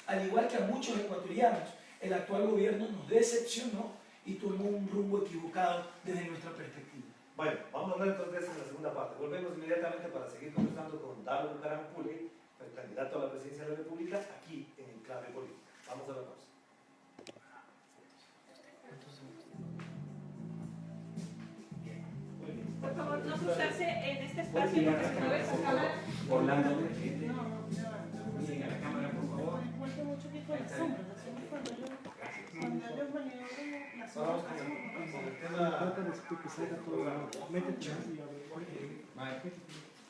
Al igual que a muchos ecuatorianos, el actual gobierno nos decepcionó y tomó un rumbo equivocado desde nuestra perspectiva. Bueno, vamos a hablar entonces en la segunda parte. Volvemos inmediatamente para seguir conversando con Dalo Bucaramculi, el candidato a la presidencia de la República, aquí en Enclave Política. Vamos a la pausa. Por favor, no cruzarse en este espacio porque se mueve esa cámara. Orlando, No, miren a la cámara, por favor. Cuento mucho que con las sombras, cuando ellos maniobran las Vamos sombras. con el tema.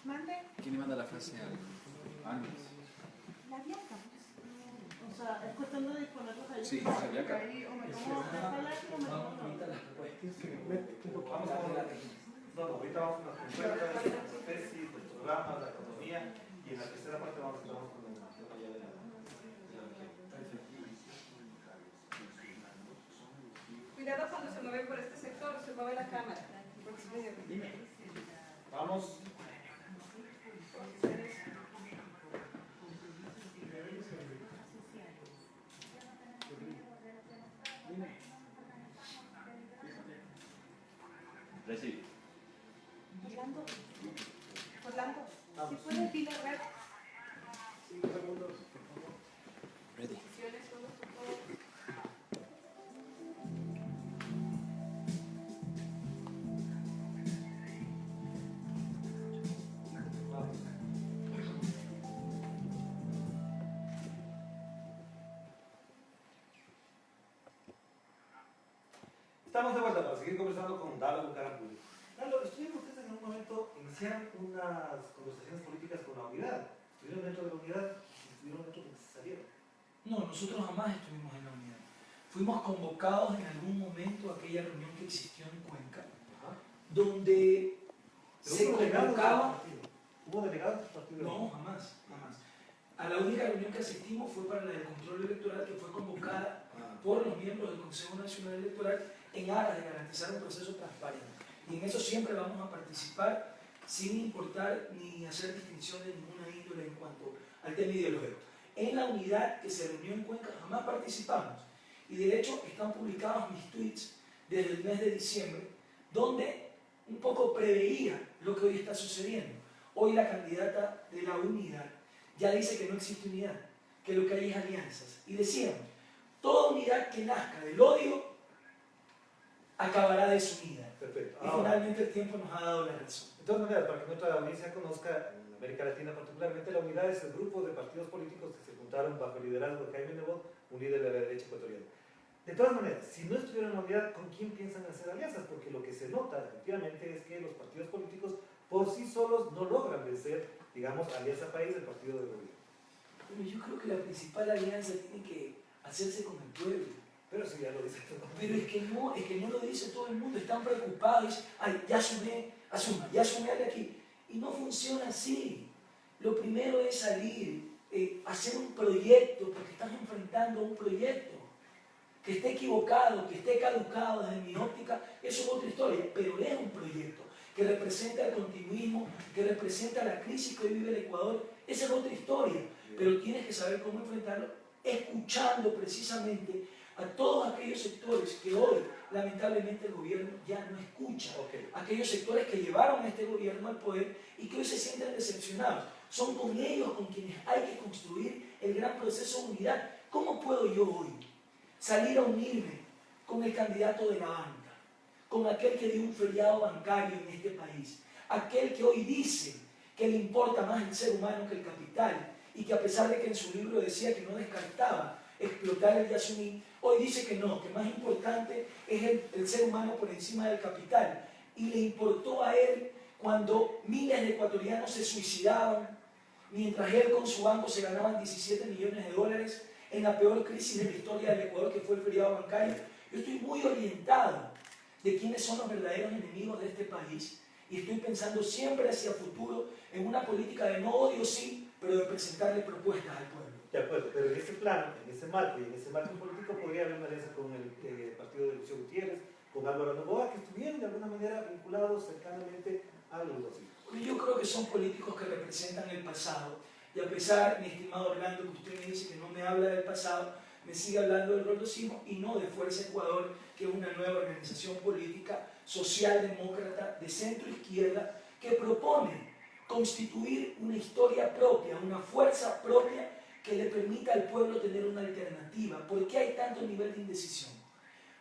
Mande ¿Quién le manda la frase al Ángel? la diaca. O sea, es cuestión de disponerlos ahí. Sí, la diaca. Ahí, o me tomo una palabra o me tomo Ahorita las propuestas. Vamos ahorita vamos con las propuestas, las tesis, los programas, la economía, y en la tercera parte vamos a entrar con el tema ya de la Cuidado cuando se mueve por este sector, se mueve la cámara. Vamos. Recibe. Orlando, si puedes pila red. Ready. Posiciones, todos, por favor. Estamos de vuelta para seguir conversando con Dalo Bucaramculi. Dalo, estuvieron ustedes en un momento, iniciaron unas conversaciones políticas con la unidad. Estuvieron dentro de la unidad y estuvieron dentro de que se salieron. No, nosotros jamás estuvimos en la unidad. Fuimos convocados en algún momento a aquella reunión que existió en Cuenca, donde se convocaba... ¿Hubo delegados del partido? No, jamás, jamás. A la única reunión que asistimos fue para la del control electoral, que fue convocada por los miembros del Consejo Nacional Electoral en aras de garantizar un proceso transparente. Y en eso siempre vamos a participar sin importar ni hacer distinción de ninguna índole en cuanto al tema ideológico. En la unidad que se reunió en Cuenca jamás participamos. Y de hecho están publicados mis tweets desde el mes de diciembre, donde un poco preveía lo que hoy está sucediendo. Hoy la candidata de la unidad ya dice que no existe unidad, que lo que hay es alianzas. Y decíamos, toda unidad que nazca del odio acabará desunida. Perfecto. Y finalmente el tiempo nos ha dado la razón. De todas maneras, para que nuestra audiencia conozca, en América Latina particularmente, la unidad es el grupo de partidos políticos que se juntaron bajo el liderazgo de Jaime Nebot, un líder de la derecha ecuatoriana. De todas maneras, si no estuvieran en la unidad, ¿con quién piensan hacer alianzas? Porque lo que se nota efectivamente es que los partidos políticos por sí solos no logran vencer, digamos, Alianza País del partido del gobierno. Pero yo creo que la principal alianza tiene que hacerse con el pueblo. Pero si ya lo dice todo. Pero es que no lo dice todo el mundo, están preocupados, dicen, ay, ya sumé de aquí. Y no funciona así. Lo primero es salir, hacer un proyecto, porque estás enfrentando un proyecto. Que esté equivocado, que esté caducado desde mi óptica, eso es otra historia, pero es un proyecto que representa el continuismo, que representa la crisis que hoy vive el Ecuador, esa es otra historia, pero tienes que saber cómo enfrentarlo, escuchando precisamente a todos aquellos sectores que hoy, lamentablemente, el gobierno ya no escucha, aquellos sectores que llevaron a este gobierno al poder y que hoy se sienten decepcionados. Son con ellos con quienes hay que construir el gran proceso de unidad. ¿Cómo puedo yo hoy salir a unirme con el candidato de la banca, con aquel que dio un feriado bancario en este país, aquel que hoy dice que le importa más el ser humano que el capital y que a pesar de que en su libro decía que no descartaba explotar el Yasuní, hoy dice que no, que más importante es el ser humano por encima del capital? Y le importó a él cuando miles de ecuatorianos se suicidaban, mientras él con su banco se ganaban 17 millones de dólares en la peor crisis de la historia del Ecuador, que fue el feriado bancario. Yo estoy muy orientado de quiénes son los verdaderos enemigos de este país y estoy pensando siempre hacia el futuro en una política de no odio, sí, pero de presentarle propuestas al pueblo. De acuerdo, pero en ese plano, en ese marco y en ese marco político podría haber una alianza con el partido de Lucio Gutiérrez, con Álvaro Noboa, que estuvieran de alguna manera vinculados cercanamente a los dos. Yo creo que son políticos que representan el pasado. Y a pesar, mi estimado Orlando, que usted me dice que no me habla del pasado, me sigue hablando del roldosismo y no de Fuerza Ecuador, que es una nueva organización política socialdemócrata de centro-izquierda que propone constituir una historia propia, una fuerza propia que le permita al pueblo tener una alternativa. ¿Por qué hay tanto nivel de indecisión?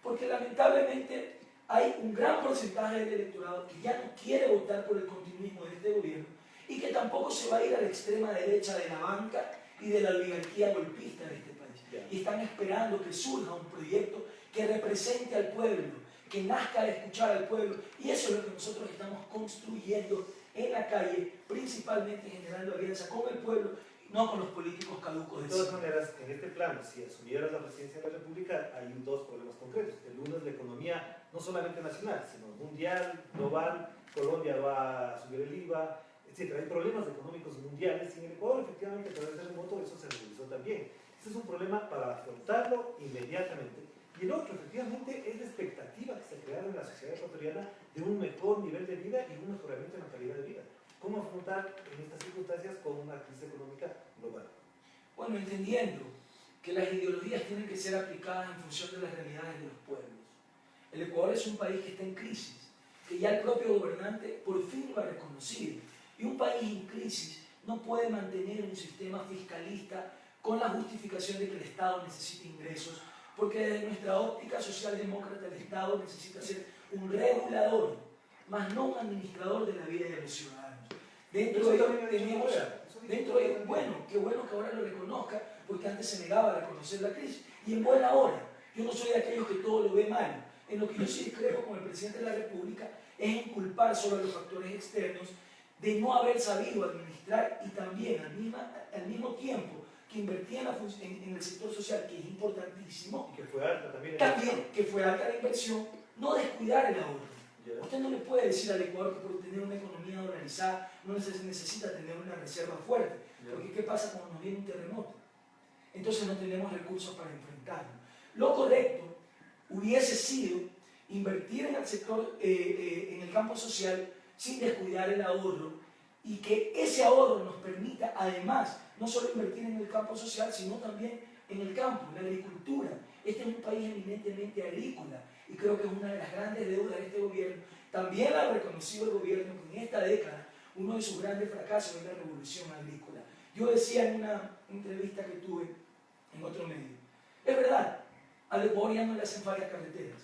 Porque lamentablemente hay un gran porcentaje del electorado que ya no quiere votar por el continuismo de este gobierno y que tampoco se va a ir a la extrema derecha de la banca y de la oligarquía golpista de este país. Y están esperando que surja un proyecto que represente al pueblo, que nazca de escuchar al pueblo. Y eso es lo que nosotros estamos construyendo en la calle, principalmente generando alianza con el pueblo, no con los políticos caducos De de todas siempre. maneras, en este plano, si asumieras la presidencia de la República, hay dos problemas concretos. El uno es la economía, no solamente nacional, sino mundial, global. Colombia va a subir el IVA, etc. Hay problemas económicos mundiales y en el Ecuador, efectivamente, a través del terremoto, eso se realizó también. Este es un problema para afrontarlo inmediatamente. Y el otro, efectivamente, es la expectativa que se ha creado en la sociedad ecuatoriana de un mejor nivel de vida y un mejoramiento en la calidad de vida. ¿Cómo afrontar en estas circunstancias con una crisis económica global? Bueno, entendiendo que las ideologías tienen que ser aplicadas en función de las realidades de los pueblos. El Ecuador es un país que está en crisis, que ya el propio gobernante por fin lo ha reconocido. Y un país en crisis no puede mantener un sistema fiscalista con la justificación de que el Estado necesita ingresos, porque desde nuestra óptica socialdemócrata el Estado necesita ser un regulador, más no un administrador de la vida de los ciudadanos. Dentro de ello tenemos, bueno, qué bueno que ahora lo reconozca, porque antes se negaba a reconocer la crisis, y en buena hora. Yo no soy de aquellos que todo lo ve mal. En lo que yo sí creo con el presidente de la República es inculpar solo a los factores externos de no haber sabido administrar y también al mismo tiempo que invertía en el sector social, que es importantísimo, Y que fue alta también. también que fue alta la inversión, no descuidar el ahorro. Ya. Usted no le puede decir al Ecuador que por tener una economía dolarizada no necesita tener una reserva fuerte, porque ¿qué pasa cuando nos viene un terremoto? Entonces no tenemos recursos para enfrentarlo. Lo correcto hubiese sido invertir en el sector, en el campo social, sin descuidar el ahorro, y que ese ahorro nos permita además no solo invertir en el campo social, sino también en el campo, en la agricultura. Este es un país eminentemente agrícola y creo que es una de las grandes deudas de este gobierno. También lo ha reconocido el gobierno que en esta década uno de sus grandes fracasos es la revolución agrícola. Yo decía en una entrevista que tuve en otro medio, es verdad, al Ecuador ya no le hacen falta carreteras,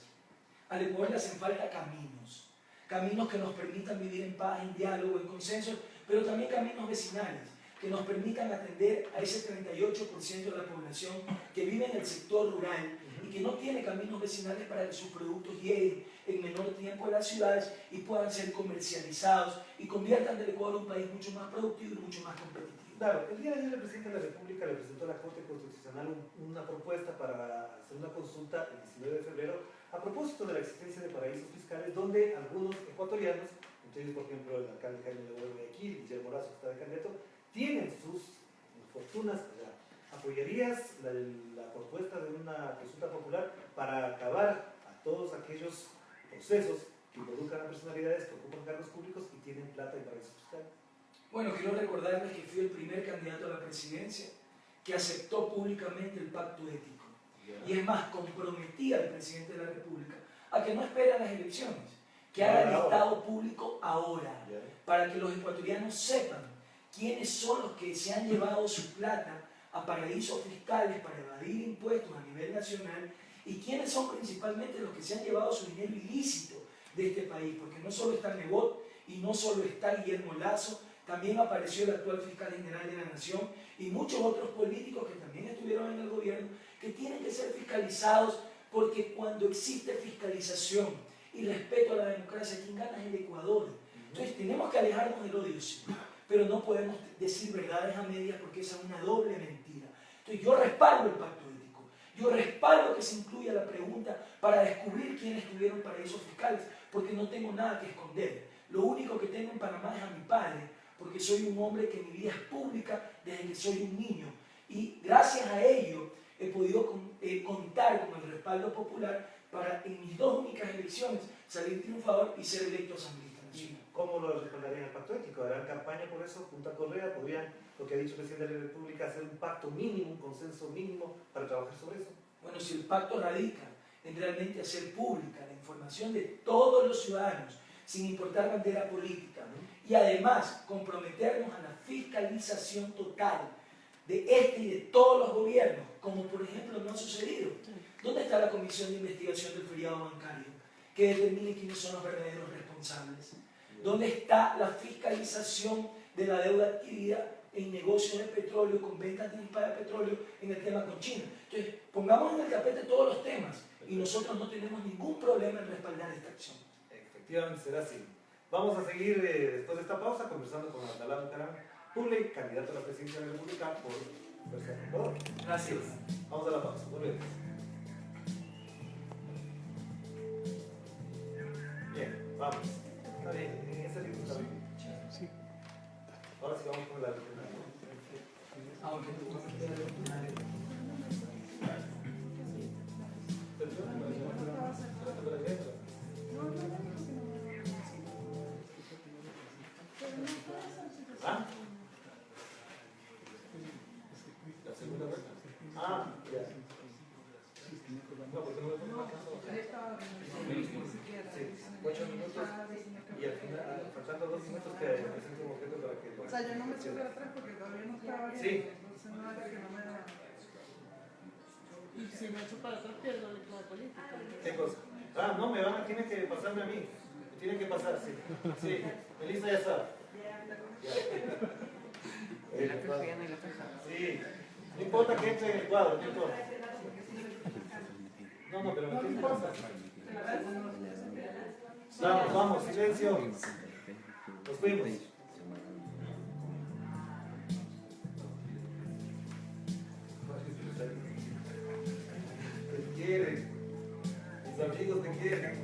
al Ecuador le hacen falta caminos, caminos que nos permitan vivir en paz, en diálogo, en consenso, pero también caminos vecinales que nos permitan atender a ese 38% de la población que vive en el sector rural y que no tiene caminos vecinales para que sus productos lleguen en menor tiempo a las ciudades y puedan ser comercializados y conviertan del Ecuador un país mucho más productivo y mucho más competitivo. Claro, el día de ayer el presidente de la República le presentó a la Corte Constitucional una propuesta para hacer una consulta el 19 de febrero a propósito de la existencia de paraísos fiscales donde algunos ecuatorianos, entre ellos por ejemplo el alcalde Jaime de Guayaquil, Guillermo Lazo, que está de candidato, tienen sus fortunas allá. ¿Apoyarías la propuesta de una consulta popular para acabar a todos aquellos procesos que involucran a personalidades que ocupan cargos públicos y tienen plata en paraísos fiscales? Bueno, quiero recordarles que fui el primer candidato a la presidencia que aceptó públicamente el pacto ético. Y es más, comprometí al presidente de la República a que no espere a las elecciones, que haga el Estado público ahora, para que los ecuatorianos sepan quiénes son los que se han llevado su plata a paraísos fiscales para evadir impuestos a nivel nacional y quiénes son principalmente los que se han llevado su dinero ilícito de este país, porque no solo está Nebot y no solo está Guillermo Lazo, también apareció el actual fiscal general de la Nación y muchos otros políticos que también estuvieron en el gobierno que tienen que ser fiscalizados, porque cuando existe fiscalización y respeto a la democracia, quien gana es el Ecuador. Entonces tenemos que alejarnos del odio, sí, pero no podemos decir verdades a medias porque esa es una doble mentira. Entonces yo respaldo el pacto ético, yo respaldo que se incluya la pregunta para descubrir quiénes tuvieron paraísos fiscales, porque no tengo nada que esconder. Lo único que tengo en Panamá es a mi padre, porque soy un hombre que mi vida es pública desde que soy un niño. Y gracias a ello he podido contar con el respaldo popular para en mis dos únicas elecciones salir triunfador y ser electo asambleísta nacional. ¿cómo lo respaldarían el pacto ético? ¿Harán campaña por eso? Punta Correa, ¿podrían, lo que ha dicho el presidente de la República, hacer un pacto mínimo, un consenso mínimo para trabajar sobre eso? Bueno, si el pacto radica en realmente hacer pública la información de todos los ciudadanos, sin importar bandera política, y además comprometernos a la fiscalización total de este y de todos los gobiernos, como por ejemplo no ha sucedido. ¿Dónde está la Comisión de Investigación del Feriado Bancario, que determine quiénes son los verdaderos responsables? ¿Dónde está la fiscalización de la deuda adquirida en negocios de petróleo, con venta anticipada de petróleo, en el tema con China? Entonces, pongamos en el tapete todos los temas y nosotros no tenemos ningún problema en respaldar esta acción. Efectivamente será así. Vamos a seguir después de esta pausa conversando con Abdalá Bucaram Pule, candidato a la presidencia de la República por Fuerza del Ecuador. Gracias. Vamos a la pausa, volvemos. Bien, vamos. Está bien, en ese ritmo está bien. Sí. Ahora sí vamos con la regional. Aunque tú no me quieras opinar. ¿Ah? La segunda vuelta. Ah, ya. No, porque no me pongo más caso. Sí, 8 minutos y al final, faltando 2 minutos, que presente un objeto para que... O sea, yo no me eché para atrás porque todavía no estaba bien. Sí. Entonces no era que no me da. Y si me echo para atrás pierdo el clave política. ¿Qué cosa? Ah, no, tiene que pasarme a mí. Me tiene que pasar, sí. Sí, Melissa ya sabe. Ya. Sí, no importa que entre en el cuadro, no importa. No, pero no importa. Vamos, vamos, silencio. Nos fuimos. Te quieren. Mis amigos te quieren.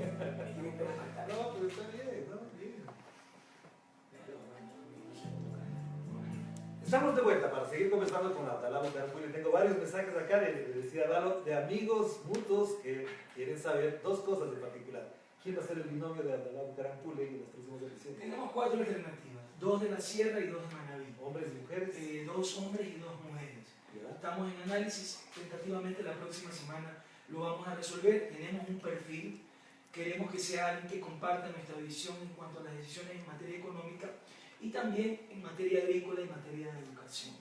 No, pero está bien, ¿no? Bien. Estamos de vuelta para seguir conversando con Abdalá Bucaram Pule. Tengo varios mensajes acá, decía Dalo, de amigos mutuos que quieren saber dos cosas en particular. ¿Quién va a ser el binomio de Abdalá Bucaram Pule en las próximas elecciones? Tenemos 4 alternativas, 2 de la Sierra y 2 de Manabí. ¿Hombres y mujeres? 2 hombres y 2 mujeres. ¿Ya? Estamos en análisis, tentativamente la próxima semana lo vamos a resolver. Tenemos un perfil, queremos que sea alguien que comparta nuestra visión en cuanto a las decisiones en materia económica y también en materia agrícola y en materia de educación.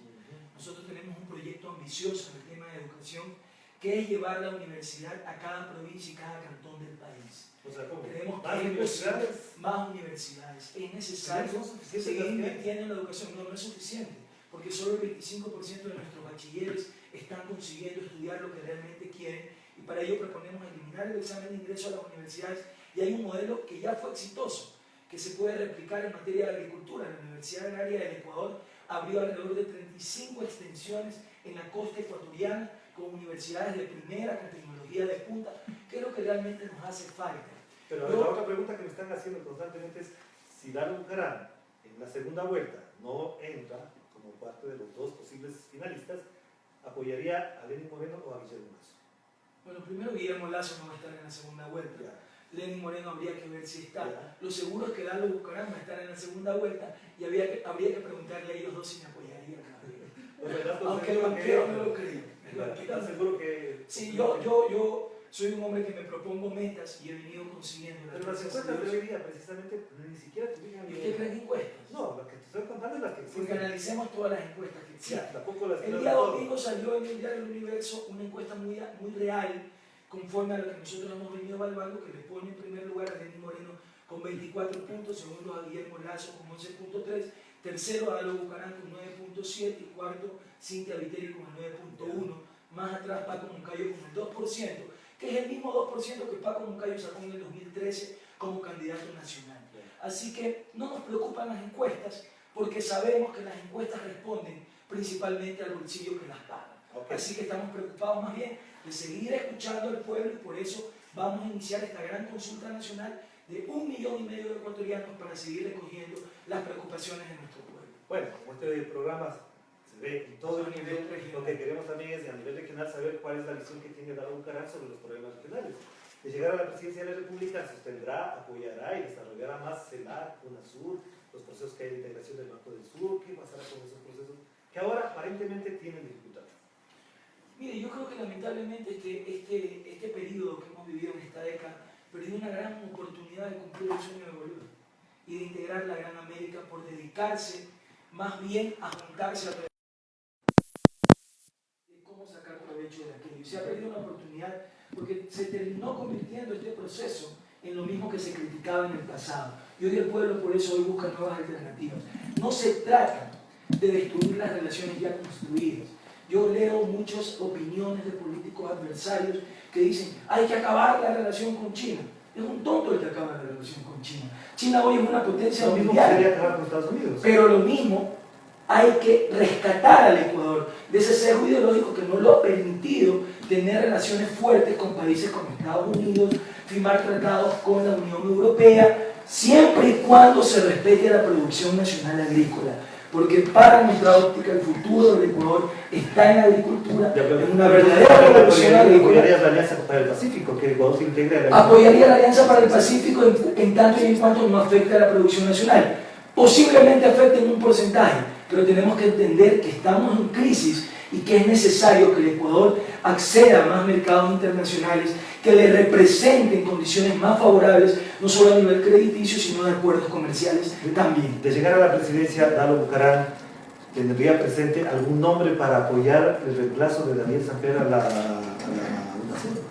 Nosotros tenemos un proyecto ambicioso en el tema de educación, que es llevar la universidad a cada provincia y cada cantón del país. O sea, ¿cómo? Creemos que ¿Más es universidades? posible, más universidades. Es necesario ¿No son suficientes seguir las que hay? invirtiendo en la educación. No, no es suficiente, porque solo el 25% de nuestros bachilleres están consiguiendo estudiar lo que realmente quieren, y para ello proponemos eliminar el examen de ingreso a las universidades, y hay un modelo que ya fue exitoso, que se puede replicar en materia de agricultura. La Universidad Agraria del Ecuador abrió alrededor de 35 extensiones en la costa ecuatoriana, con universidades de primera, con tecnología de punta, que es lo que realmente nos hace falta. Pero la otra pregunta que me están haciendo constantemente es, si Dalo Bucaram en la segunda vuelta no entra como parte de los 2 posibles finalistas, ¿apoyaría a Lenín Moreno o a Guillermo Lazo? Bueno, primero Guillermo Lazo no va a estar en la segunda vuelta. Ya. Lenín Moreno habría que ver si está. Ya. Lo seguro es que Dalo Bucaram va a estar en la segunda vuelta, y habría que preguntarle a ellos dos si me apoyarían. O sea, ¿estás Aunque el seguro banquero que- no lo cree. ¿Estás seguro que...? Sí, yo soy un hombre que me propongo metas y he venido consiguiendo Pero las encuestas de hoy día, precisamente, ni siquiera tuvieron... ¿Y usted cree en encuestas? No, lo que te estoy contando es las que Porque existen. analicemos todas las encuestas que Sí, existen. tampoco las El día domingo salió en el diario El Universo una encuesta muy real, conforme a lo que nosotros hemos venido evaluando, que le pone en primer lugar a Lenín Moreno con 24 puntos, segundo a Guillermo Lazo con 11.3, tercero a Dalo Bucaram con 9.7 y cuarto Cintia Viteri con el 9.1, más atrás Paco Moncayo con el 2%, que es el mismo 2% que Paco Moncayo sacó en el 2013 como candidato nacional. Así que no nos preocupan las encuestas, porque sabemos que las encuestas responden principalmente al bolsillo que las paga. Okay. Así que estamos preocupados más bien de seguir escuchando al pueblo, y por eso vamos a iniciar esta gran consulta nacional de 1,5 millones de ecuatorianos para seguir recogiendo las preocupaciones de nuestro pueblo. Bueno, como este programa se ve en todo el nivel, lo que queremos también es a nivel regional saber cuál es la visión que tiene Dalo Bucaram sobre los problemas regionales. de llegar a la presidencia de la República, sostendrá, apoyará y desarrollará más CELAC, UNASUR, los procesos que hay de integración del Banco del Sur, qué pasará con esos procesos que ahora aparentemente tienen dificultades. Mire, yo creo que lamentablemente este periodo que hemos vivido en esta década perdió una gran oportunidad de cumplir el sueño de Bolívar y de integrar la Gran América por dedicarse más bien a juntarse a de cómo sacar provecho de aquello. Y se ha perdido una oportunidad porque se terminó convirtiendo este proceso en lo mismo que se criticaba en el pasado. Y hoy el pueblo por eso hoy busca nuevas alternativas. No se trata de destruir las relaciones ya construidas. Yo leo muchas opiniones de políticos adversarios que dicen hay que acabar la relación con China. Es un tonto el que acaba la relación con China. China hoy es una potencia Lo mismo mundial. sería acabar con Estados Unidos. Pero lo mismo hay que rescatar al Ecuador de ese sesgo ideológico que no lo ha permitido tener relaciones fuertes con países como Estados Unidos, firmar tratados con la Unión Europea, siempre y cuando se respete la producción nacional agrícola. Porque para nuestra óptica el futuro del Ecuador está en la agricultura, en una verdadera revolución agrícola. ¿Apoyarías la Alianza para el Pacífico, que Ecuador se integre a la Apoyaría la Alianza para el Pacífico en tanto y en cuanto no afecte a la producción nacional. Posiblemente afecte en un porcentaje, pero tenemos que entender que estamos en crisis y que es necesario que el Ecuador acceda a más mercados internacionales que le representen condiciones más favorables, no solo a nivel crediticio, sino de acuerdos comerciales también. De llegar a la presidencia, Dalo Bucarán tendría presente algún nombre para apoyar el reemplazo de Daniel Samper a la UNASUR.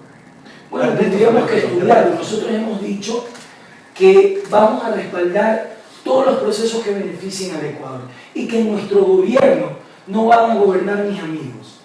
Bueno, tendríamos que estudiarlo. Nosotros hemos dicho que vamos a respaldar todos los procesos que beneficien al Ecuador y que en nuestro gobierno no van a gobernar mis amigos.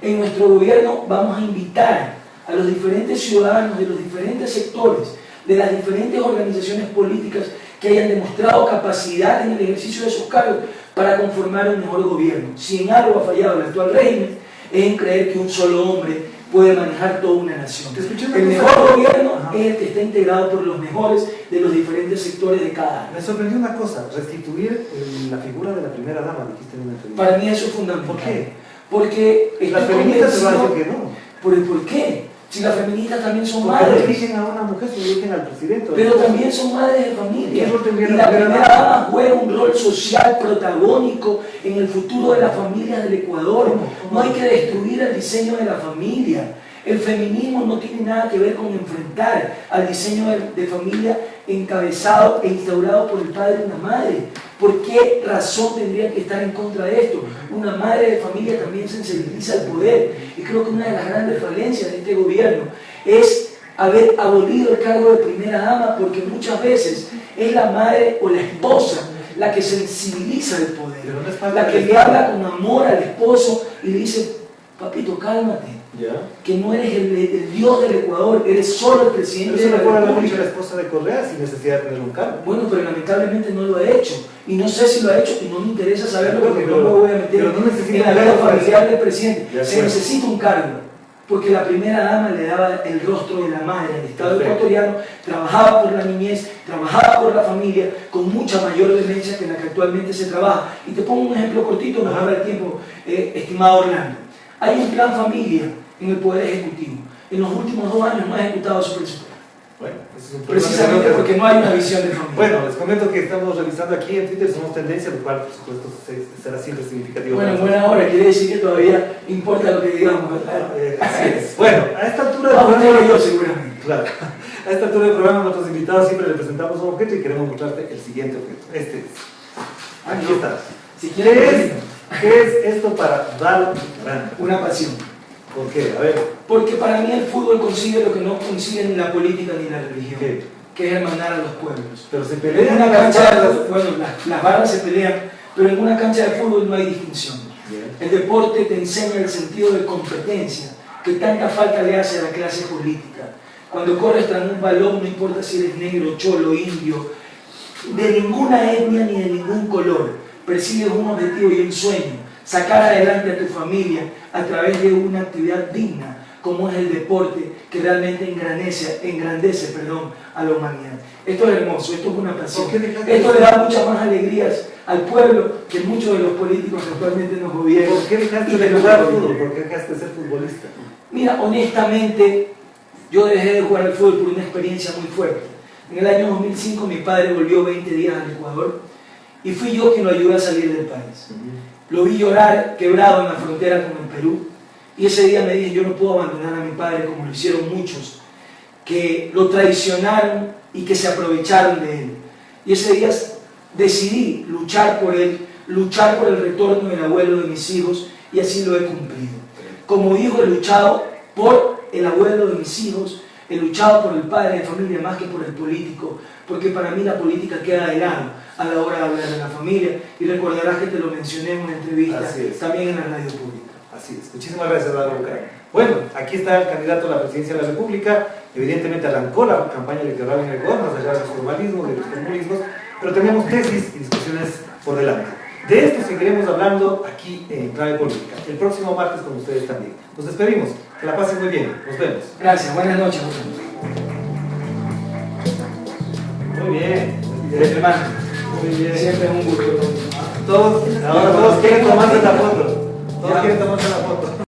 En nuestro gobierno vamos a invitar a los diferentes ciudadanos de los diferentes sectores, de las diferentes organizaciones políticas que hayan demostrado capacidad en el ejercicio de sus cargos para conformar un mejor gobierno. Si en algo ha fallado el actual régimen, es en creer que un solo hombre puede manejar toda una nación. El mejor gobierno es el que está integrado por los mejores de los diferentes sectores de cada área. Me sorprendió una cosa, restituir la figura de la primera dama, dijiste en una entrevista. Para mí eso es fundamental. ¿Por qué? Porque Las estoy feministas te van a convencido- decir que no. ¿Por qué? Si las feministas también son Porque no madres. eligen a una mujer, se eligen al presidente. Pero también son madres de familia. ¿Qué rol tendría Y la la primera primera dama? dama juega un rol social protagónico en el futuro de las familias del Ecuador. ¿Cómo? No hay que destruir el diseño de la familia. El feminismo no tiene nada que ver con enfrentar al diseño de familia encabezado e instaurado por el padre y una madre. ¿Por qué razón tendría que estar en contra de esto? Una madre de familia también sensibiliza al poder. Y creo que una de las grandes falencias de este gobierno es haber abolido el cargo de primera dama, porque muchas veces es la madre o la esposa la que sensibiliza el poder, Pero no es parte la que del le Estado. habla con amor al esposo y le dice: papito, cálmate, ¿Ya? que no eres el Dios del Ecuador, eres solo el Pero presidente eso de le puede la haber dicho República. la esposa de Correa sin necesidad de tener un cargo. Bueno, pero lamentablemente no lo ha hecho. Y no sé si lo ha hecho y no me interesa saberlo porque no me voy a meter Pero no necesita en la un vida cargo para familiar eso. del presidente. De Se acuerdo. necesita un cargo. Porque la primera dama le daba el rostro de la madre al Estado Perfecto. ecuatoriano, trabajaba por la niñez, trabajaba por la familia, con mucha mayor vehemencia que la que actualmente se trabaja. Y te pongo un ejemplo cortito, no Ajá. habrá tiempo, estimado Orlando. Hay un plan familia en el Poder Ejecutivo. En los últimos 2 años no ha ejecutado su presupuesto. Bueno, ese es un problema. Precisamente porque no hay una visión de familia. Bueno, les comento que estamos revisando aquí en Twitter, somos tendencia, lo cual por supuesto será siempre significativo. Bueno, en para buena hora, quiere decir que todavía importa lo que digamos, ¿verdad? Así es. Bueno, a esta altura del Ah, usted programa, y yo seguramente. claro, a esta altura del programa nuestros invitados siempre le presentamos un objeto y queremos mostrarte el siguiente objeto. Este es. Aquí está. Si ¿Qué quiere, es esto para Dalo Bucarán? una pasión. ¿Por qué? A ver, Porque para mí el fútbol consigue lo que no consigue ni la política ni la religión, ¿qué? que es hermanar a los pueblos. Pero se En pelean una las cancha de barras. fútbol, bueno, las barras se pelean, pero en una cancha de fútbol no hay distinción. Bien. El deporte te enseña el sentido de competencia que tanta falta le hace a la clase política. Cuando corres tras un balón, no importa si eres negro, cholo, indio, de ninguna etnia ni de ningún color, persigues un objetivo y un sueño, sacar adelante a tu familia a través de una actividad digna, como es el deporte, que realmente engrandece a la humanidad. Esto es hermoso, esto es una pasión. ¿Por qué dejaste Esto de- le da muchas más alegrías al pueblo que muchos de los políticos que actualmente nos gobiernan. ¿Por qué dejaste y de nos jugar gobiernan. fútbol? ¿Por qué dejaste de ser futbolista? Mira, honestamente, Yo dejé de jugar al fútbol por una experiencia muy fuerte. En el año 2005 mi padre volvió 20 días al Ecuador y fui yo quien lo ayudó a salir del país. Lo vi llorar quebrado en la frontera con el Perú y ese día me dije, yo no puedo abandonar a mi padre como lo hicieron muchos, que lo traicionaron y que se aprovecharon de él. Y ese día decidí luchar por él, luchar por el retorno del abuelo de mis hijos y así lo he cumplido. Como hijo he luchado por el abuelo de mis hijos, he luchado por el padre de familia más que por el político, porque para mí la política queda de lado a la hora de hablar de la familia y recordarás que te lo mencioné en una entrevista también en la radio pública. Así es. Muchísimas gracias, Eduardo Bucaram. Bueno, aquí está el candidato a la presidencia de la República. Evidentemente arrancó la campaña electoral en el Ecuador, más allá de los formalismos, de los populismos, pero tenemos tesis y discusiones por delante. De esto seguiremos hablando aquí en Clave Política. El próximo martes con ustedes también. Nos despedimos. Que la pasen muy bien. Nos vemos. Gracias. Buenas noches. Muy bien. Hermano, Muy bien. siempre es un gusto. Ahora todos quieren tomarse la foto. Todos quieren tomarse la foto.